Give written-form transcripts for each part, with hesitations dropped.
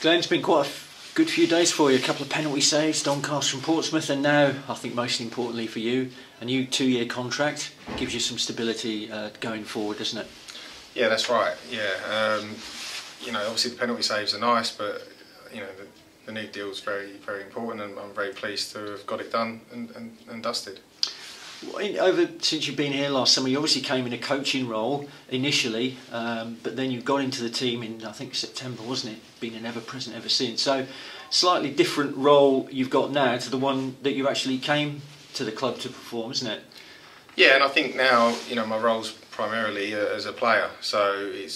Glenn, it's been quite a good few days for you. A couple of penalty saves, Doncaster and Portsmouth, and now, I think most importantly for you, a new 2-year contract gives you some stability going forward, doesn't it? Yeah, that's right. Yeah, obviously the penalty saves are nice, but the new deal is very, very important, and I'm very pleased to have got it done and dusted. Since you've been here last summer, you obviously came in a coaching role initially, but then you got into the team in, I think, September, wasn't it? Been an ever-present ever since. So, slightly different role you've got now to the one that you actually came to the club to perform, isn't it? Yeah, and I think now, my role's primarily as a player, so it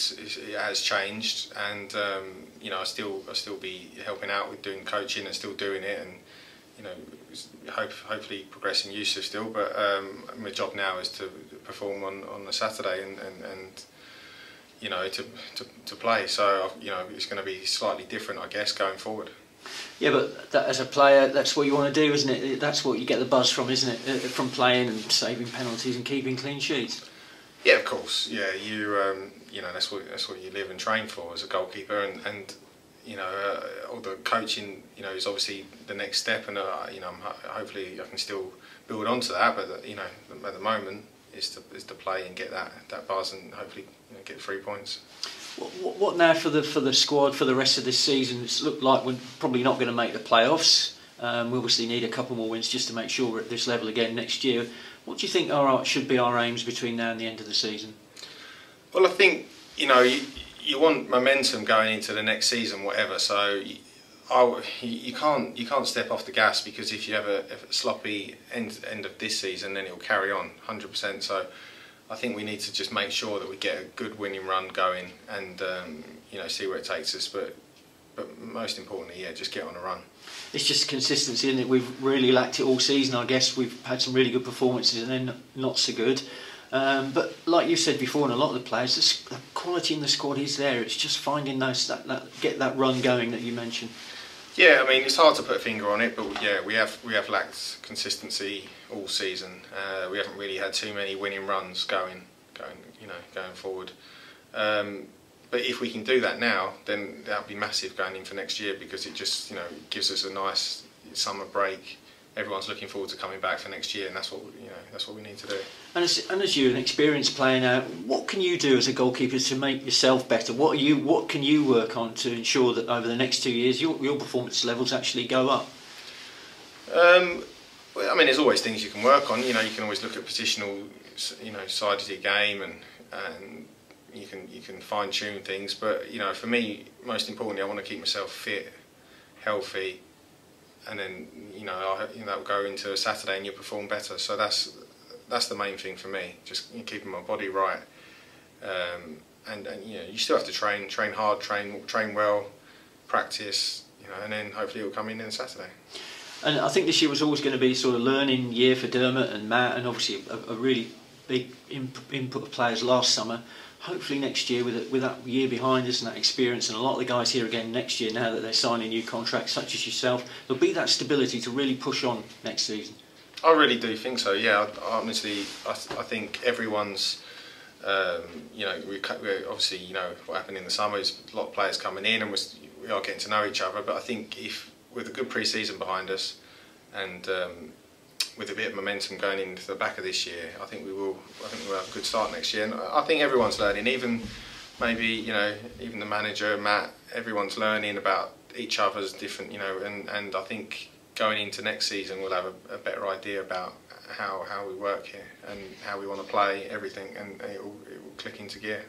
has changed, and I still be helping out with doing coaching and still doing it, and hopefully progressing Yusuf still, but my job now is to perform on the Saturday and to play. So it's going to be slightly different, I guess, going forward. Yeah, but as a player, that's what you want to do, isn't it? That's what you get the buzz from, isn't it? From playing and saving penalties and keeping clean sheets. Yeah, of course. Yeah, that's what you live and train for as a goalkeeper, and all the coaching, is obviously the next step, and hopefully I can still build onto that. But at the moment, is to play and get that buzz, and hopefully get 3 points. What now for the squad for the rest of this season? It's looked like we're probably not going to make the playoffs. We obviously need a couple more wins just to make sure we're at this level again next year. What do you think should be our aims between now and the end of the season? Well, I think you want momentum going into the next season, whatever. So you can't step off the gas, because if you have a sloppy end of this season, then it will carry on 100%. So I think we need to just make sure that we get a good winning run going, and see where it takes us. But most importantly, yeah, just get on a run. It's just consistency, isn't it? We've really lacked it all season. I guess we've had some really good performances and then not so good. But like you said before, and a lot of the players, the quality in the squad is there. It's just finding get that run going that you mentioned. Yeah, I mean, it's hard to put a finger on it, but yeah, we have lacked consistency all season. We haven't really had too many winning runs going forward. But if we can do that now, then that'll be massive going into next year, because it just gives us a nice summer break. Everyone's looking forward to coming back for next year, and that's what we need to do. And as you're an experienced player now, what can you do as a goalkeeper to make yourself better? What can you work on to ensure that over the next 2 years your performance levels actually go up? Well, I mean, there's always things you can work on. You can always look at positional, side of your game, and you can fine tune things. But for me, most importantly, I want to keep myself fit, healthy. And then that'll go into a Saturday and you'll perform better. So that's the main thing for me. Just keeping my body right, and you still have to train hard, train well, practice, and then hopefully it'll come in Saturday. And I think this year was always going to be sort of learning year for Dermot and Matt, and obviously a really big input of players last summer. Hopefully next year, with that year behind us and that experience, and a lot of the guys here again next year, now that they're signing new contracts, such as yourself, there'll be that stability to really push on next season. I really do think so. Yeah, honestly, I think everyone's. We obviously what happened in the summer is a lot of players coming in, and we are getting to know each other. But I think if with a good pre-season behind us, and with a bit of momentum going into the back of this year, I think we'll have a good start next year. And I think everyone's learning, even maybe even the manager, Matt. Everyone's learning about each other's different, and I think going into next season we'll have a better idea about how we work here and how we want to play everything, and it will click into gear.